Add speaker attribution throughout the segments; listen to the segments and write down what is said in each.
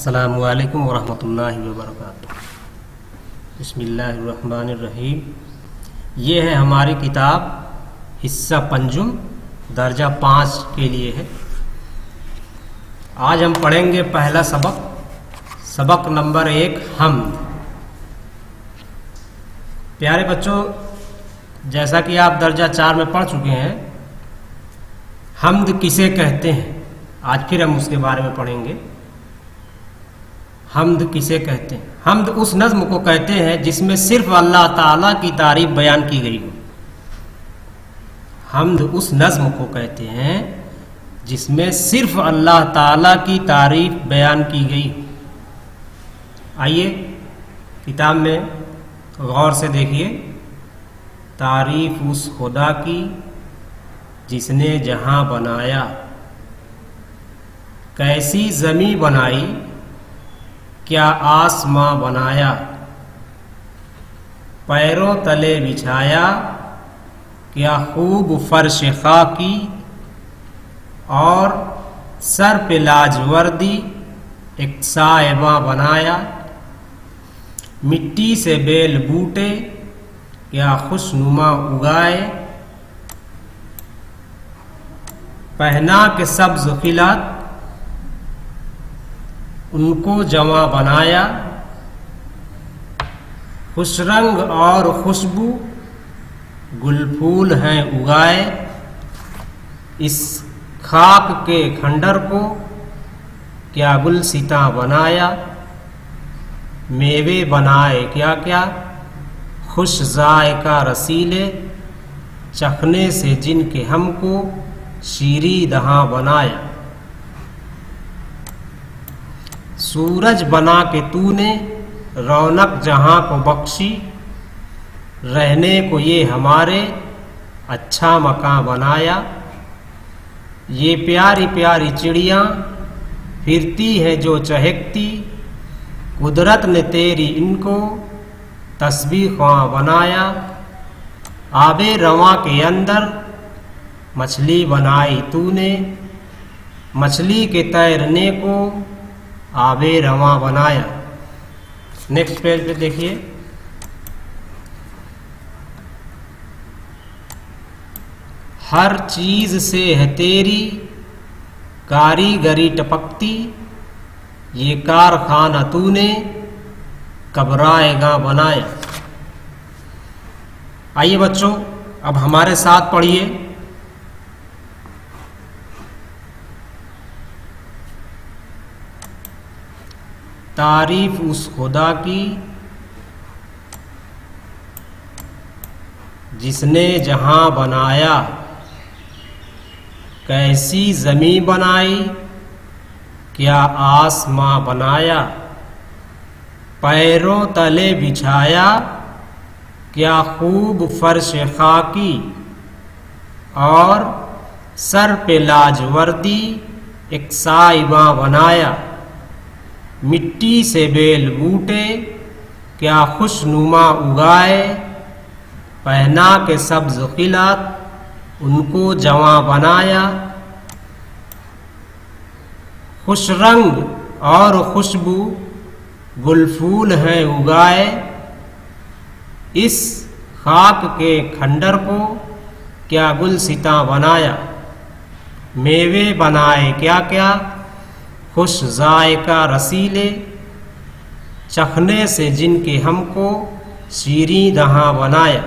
Speaker 1: अस्सलामुअलैकुम वरहमतुल्लाहि वबरकातुहू। बिस्मिल्लाहिर्रहमानिर्रहीम। ये है हमारी किताब हिस्सा पंजुम दर्जा 5 के लिए है। आज हम पढ़ेंगे पहला सबक नंबर 1 हम्द। प्यारे बच्चों, जैसा कि आप दर्जा 4 में पढ़ चुके हैं, हम्द किसे कहते हैं, आज फिर हम उसके बारे में पढ़ेंगे। हम्द किसे कहते हैं? हम्द उस नज़्म को कहते हैं जिसमें सिर्फ अल्लाह ताला की तारीफ बयान की गई हो। हम्द उस नज़्म को कहते हैं जिसमें सिर्फ अल्लाह ताला की तारीफ बयान की गई हो। आइए किताब में गौर से देखिए। तारीफ उस खुदा की जिसने जहां बनाया, कैसी ज़मीं बनाई, क्या आसमां बनाया, पैरों तले बिछाया, क्या खूब फर्श खाकी, और सर पे लाजवर्दी एक साहिबा बनाया, मिट्टी से बेल बूटे क्या खुशनुमा उगाए, पहना के सब्ज खिलात उनको जवां बनाया, खुश रंग और खुशबू गुल फूल हैं उगाए, इस खाक के खंडर को क्या गुलसिता बनाया, मेवे बनाए क्या क्या खुश जायका रसीले, चखने से जिनके हमको शीरी दहां बनाया, सूरज बना के तूने रौनक जहां को बख्शी, रहने को ये हमारे अच्छा मकान बनाया, ये प्यारी प्यारी चिड़ियाँ फिरती हैं जो चहकती, कुदरत ने तेरी इनको तस्बीह ख्वां बनाया, आबे रवां के अंदर मछली बनाई तूने, मछली के तैरने को आबे रवां बनाया। नेक्स्ट पेज पे देखिए। हर चीज से है तेरी कारीगरी टपकती, ये कारखाना तूने कब्राएगा बनाया। आइए बच्चों, अब हमारे साथ पढ़िए। तारीफ उस खुदा की जिसने जहां बनाया, कैसी ज़मीं बनाई, क्या आसमां बनाया, पैरों तले बिछाया, क्या खूब फर्श खाकी, और सर पे लाजवर्दी एक साहिबा बनाया, मिट्टी से बेल बूटे क्या खुशनुमा उगाए, पहना के सब्ज खिलात उनको जवां बनाया, खुश रंग और खुशबू गुल फूल हैं उगाए, इस खाक के खंडर को क्या गुलसिता बनाया, मेवे बनाए क्या क्या खुश जायका रसीले, चखने से जिनके हमको शीरी दहां बनाया,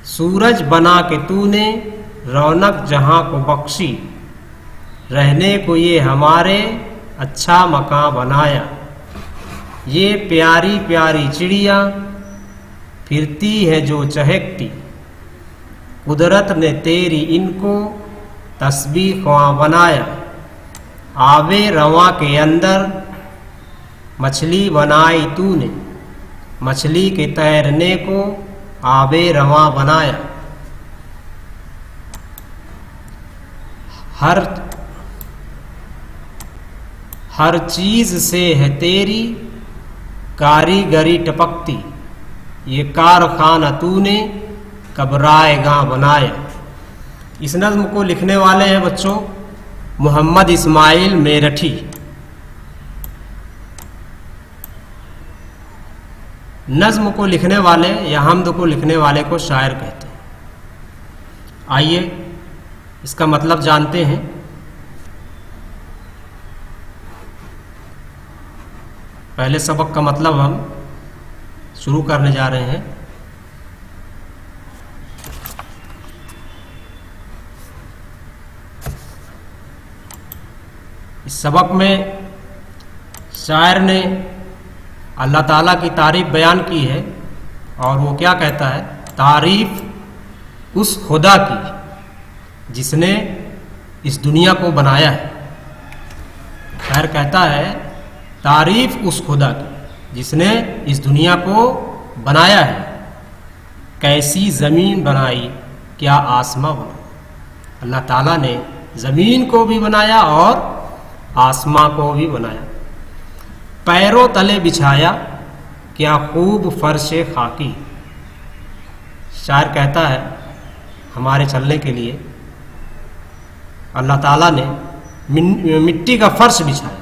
Speaker 1: सूरज बना के तूने रौनक जहां को बख्शी, रहने को ये हमारे अच्छा मकान बनाया, ये प्यारी प्यारी चिड़ियाँ फिरती है जो चहकती, कुदरत ने तेरी इनको तस्बीह ख्वां बनाया, आवे रवां के अंदर मछली बनाई तूने, मछली के तैरने को आबे रवां बनाया, हर चीज से है तेरी कारीगरी टपकती, ये कारखाना तूने कब्राएगा बनाया। इस नज़्म को लिखने वाले हैं बच्चों मोहम्मद इस्माइल मेरठी। नज्म को लिखने वाले या हम्द को लिखने वाले को शायर कहते हैं। आइए इसका मतलब जानते हैं। पहले सबक का मतलब हम शुरू करने जा रहे हैं। इस सबक में शायर ने अल्लाह ताला की तारीफ बयान की है और वो क्या कहता है, तारीफ उस खुदा की जिसने इस दुनिया को बनाया है। शायर कहता है तारीफ उस खुदा की जिसने इस दुनिया को बनाया है। कैसी ज़मीन बनाई क्या आसमां बना। अल्लाह ताला ने ज़मीन को भी बनाया और आसमां को भी बनाया। पैरों तले बिछाया क्या खूब फर्शे खाकी। शायर कहता है हमारे चलने के लिए अल्लाह ताला ने मिट्टी का फर्श बिछाया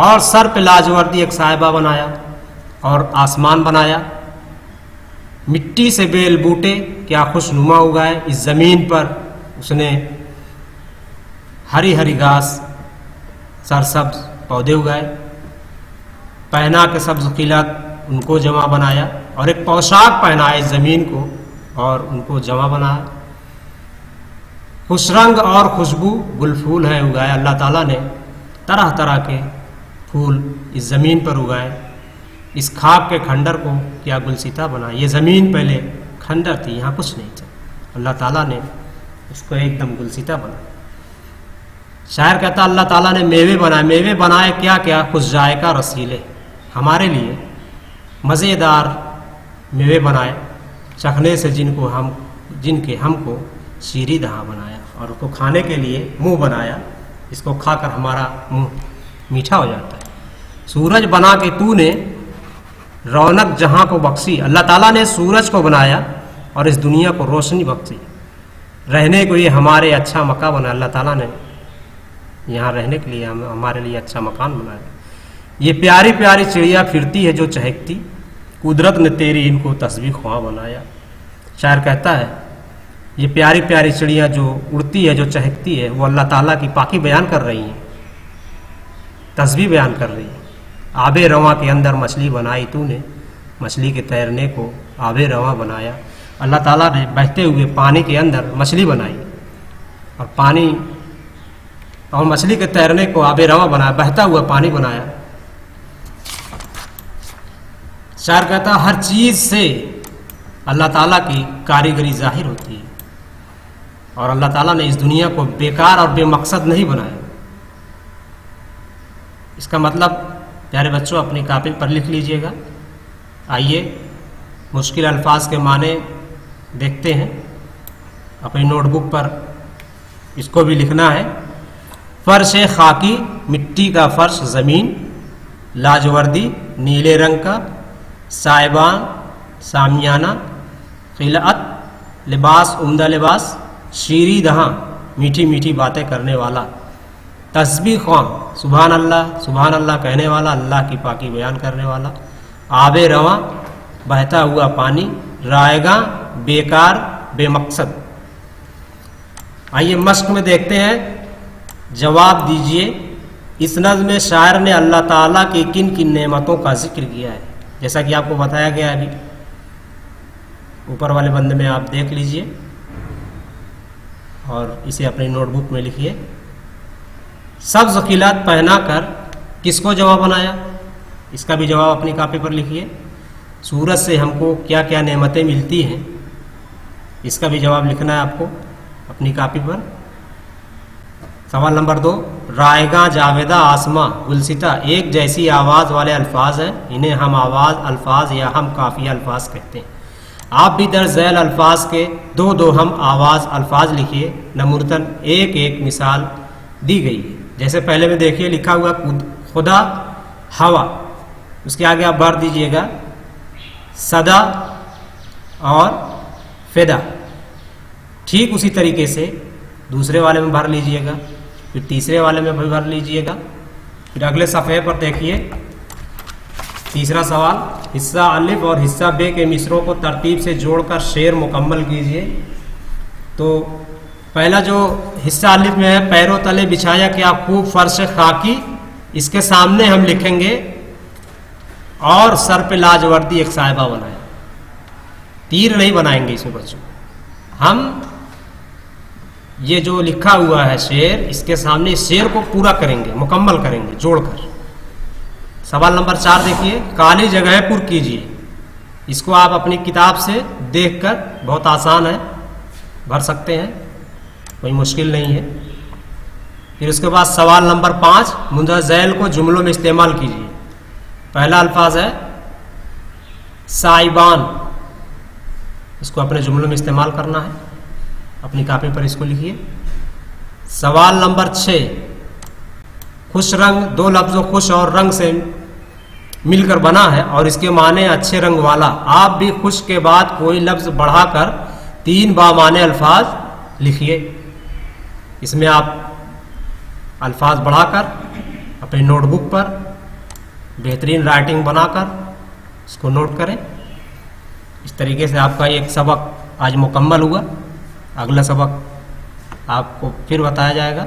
Speaker 1: और सर पे लाजवर्दी एक साहिबा बनाया और आसमान बनाया। मिट्टी से बेल बूटे क्या खुशनुमा उगाए। इस ज़मीन पर उसने हरी हरी घास सरसब्ज पौधे उगाए। पहना के सब्ज खिलात उनको जमा बनाया और एक पोशाक पहनाया इस ज़मीन को और उनको जमा बनाया। खुशरंग और खुशबू गुलफूल हैं उगाए। अल्लाह ताला ने तरह तरह के फूल इस ज़मीन पर उगाए। इस खाक के खंडर को क्या गुलसिता बनाया। ये ज़मीन पहले खंडर थी, यहाँ कुछ नहीं था, अल्लाह ताला ने इसको एकदम गुलसिता बनाया। शायर कहता अल्लाह ताला ने मेवे बनाए। मेवे बनाए क्या क्या, कुछ जायका रसीले, हमारे लिए मज़ेदार मेवे बनाए, चखने से जिनके हमको शीरी दहा बनाया और उसको खाने के लिए मुंह बनाया, इसको खाकर हमारा मुंह मीठा हो जाता है। सूरज बना के तूने रौनक जहां को बख्शी। अल्लाह ताला ने सूरज को बनाया और इस दुनिया को रोशनी बख्शी। रहने को ये हमारे अच्छा मकान बना। अल्लाह ताला ने यहाँ रहने के लिए हमारे लिए अच्छा मकान बनाया। ये प्यारी प्यारी चिड़िया फिरती है जो चहकती, कुदरत ने तेरी इनको तस्बीह ख्वां बनाया। शायर कहता है ये प्यारी प्यारी चिड़िया जो उड़ती है, जो चहकती है, वो अल्लाह ताला की पाकी बयान कर रही हैं, तस्बीह बयान कर रही है। आबे रवां के अंदर मछली बनाई तूने, मछली के तैरने को आबे रवां बनाया। अल्लाह ताला ने बहते हुए पानी के अंदर मछली बनाई और पानी और मछली के तैरने को आबे रवां बनाया, बहता हुआ पानी बनाया। शायर कहता हर चीज़ से अल्लाह ताला की कारीगरी जाहिर होती है और अल्लाह ताला ने इस दुनिया को बेकार और बेमकसद नहीं बनाया। इसका मतलब प्यारे बच्चों अपनी कापी पर लिख लीजिएगा। आइए मुश्किल अल्फाज के माने देखते हैं। अपनी नोटबुक पर इसको भी लिखना है। फर्श खाकी, मिट्टी का फर्श ज़मीन, लाजवर्दी नीले रंग का, साइबान सामियाना, खिलात लिबास उम्दा लिबास, शीरी दहाँ मीठी मीठी बातें करने वाला, तस्बीह ख्वां सुभान अल्लाह कहने वाला, अल्लाह की पाकी बयान करने वाला, आबे रवां बहता हुआ पानी, रायगा बेकार बेमकसद। आइए मश्क में देखते हैं, जवाब दीजिए। इस नज़्म में शायर ने अल्लाह ताला की किन किन नेमतों का जिक्र किया है। जैसा कि आपको बताया गया है, अभी ऊपर वाले बंद में आप देख लीजिए और इसे अपनी नोटबुक में लिखिए। सब्ज़ खिलात पहना कर किसको जवाब बनाया, इसका भी जवाब अपनी कापी पर लिखिए। सूरज से हमको क्या क्या नेमतें मिलती हैं, इसका भी जवाब लिखना है आपको अपनी कापी पर। सवाल नंबर 2, रायगा जावेदा आसमां गुलसिता एक जैसी आवाज़ वाले अल्फाज हैं, इन्हें हम आवाज़ अल्फाज या हम काफ़िया अल्फाज कहते हैं। आप भी दर झैल अल्फाज के दो दो हम आवाज़ अल्फाज लिखिए। नमूरतन एक एक मिसाल दी गई है। जैसे पहले में देखिए लिखा हुआ खुदा हवा, उसके आगे आप भर दीजिएगा सदा और फिदा। ठीक उसी तरीके से दूसरे वाले में भर लीजिएगा, फिर तीसरे वाले में भी भर लीजिएगा। फिर अगले सफ़े पर देखिए तीसरा सवाल, हिस्सा अलिफ और हिस्सा बे के मिसरों को तरतीब से जोड़कर शेर मुकम्मल कीजिए। तो पहला जो हिस्सा अलिफ में है, पैरों तले बिछाया क्या खूब फर्श खाकी, इसके सामने हम लिखेंगे और सर पे लाजवर्दी एक साहिबा बनाए। तीर नहीं बनाएंगे इसमें बच्चों, हम ये जो लिखा हुआ है शेर, इसके सामने इस शेर को पूरा करेंगे, मुकम्मल करेंगे जोड़कर। सवाल नंबर 4 देखिए, काली जगह पुर कीजिए। इसको आप अपनी किताब से देखकर, बहुत आसान है, भर सकते हैं, कोई मुश्किल नहीं है। फिर उसके बाद सवाल नंबर 5, मुंदा झैल को जुमलों में इस्तेमाल कीजिए। पहला अल्फाज है साइबान, इसको अपने जुमलों में इस्तेमाल करना है, अपनी कॉपी पर इसको लिखिए। सवाल नंबर 6, खुश रंग दो लफ्जों खुश और रंग से मिलकर बना है और इसके माने अच्छे रंग वाला। आप भी खुश के बाद कोई लफ्ज बढ़ाकर 3 बामाने अल्फाज लिखिए। इसमें आप अल्फाज बढ़ाकर अपनी नोटबुक पर बेहतरीन राइटिंग बनाकर इसको नोट करें। इस तरीके से आपका एक सबक आज मुकम्मल हुआ। अगला सबक आपको फिर बताया जाएगा।